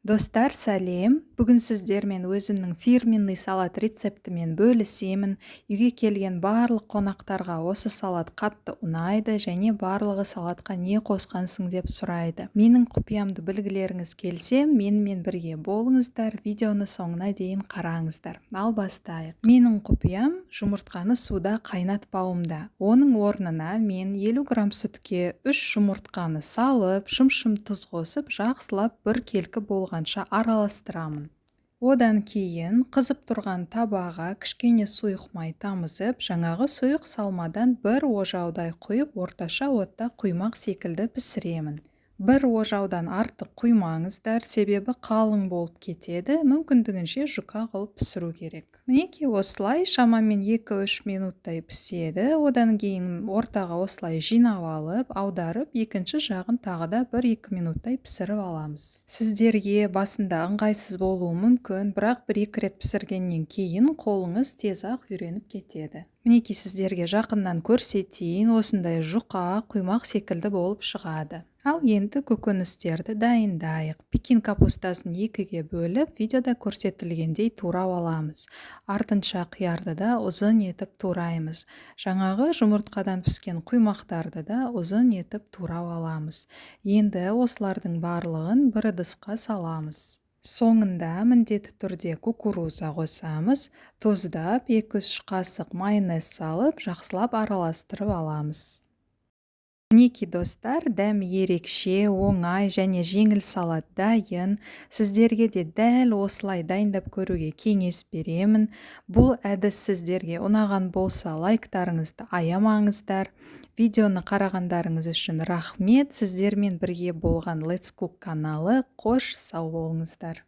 Достар, сәлем. Бүгін сіздермен өзімнің фирменный салат рецептімен бөлісемін. Үйге келген барлық қонақтарға осы салат қатты ұнайды және барлығы салатқа не қосқансың деп сұрайды. Менің құпиямды білгілеріңіз келсе, менімен бірге болыңыздар, видеоны соңына дейін қараңыздар. Ал бастайық. Менің құпиям жұмыртқаны суда қайнатпауымда. Оның орнына мен 50 грамм сүтке 3 жұмыртқаны салып, шым-шым тұз қосып, жақсылап бір келкі болғанша араластырамын. Одан кейін қызып тұрған табаға кішкене сұйық май тамызып, жаңағы сұйық салмадан бір ожаудай құйып, орташа отта құймақ секілді пісіремін. Бір ожаудан артық құймаңыздар, себебі қалың болып кетеді, мүмкіндігінше жұқа қылып пісіру керек. Мінекей осылай шамамен 2-3 минуттай піседі. Одан кейін ортаға осылай жинап алып, аударып, екінші жағын тағы да 1-2 минуттай пісіріп аламыз. Сіздерге басында ыңғайсыз болуы мүмкін, бірақ 1-2 рет пісіргеннен кейін қолыңыз тез-ақ үйреніп кетеді. Мінекей сіздерге жақыннан көрсетейін, осындай жұқа құймақ секілді болып шығады. Ал енді көкөністерді дайындайық. Пекин капустасын 2-ге бөліп, видеода көрсетілгендей турап аламыз. Артынша қиярды да ұзын етіп тураймыз. Жаңағы жұмыртқадан піскен құймақтарды да ұзын етіп турап аламыз. Енді осылардың барлығын бір ыдысқа саламыз. Соңында міндетті түрде кукуруза қосамыз. Тұздап 2-3 қасық майонез салып, жақсылап араластырып аламыз. Мінекей достар, дәмі ерекше, оңай және жеңіл салат дайын. Сіздерге де дәл осылай дайындап көруге кеңес беремін. Бұл әдіс сіздерге ұнаған болса, лайктарыңызды аямаңыздар. Видеоны қарағандарыңыз үшін рахмет. Сіздермен бірге болған Let's Cook каналы. Қош сау болыңыздар.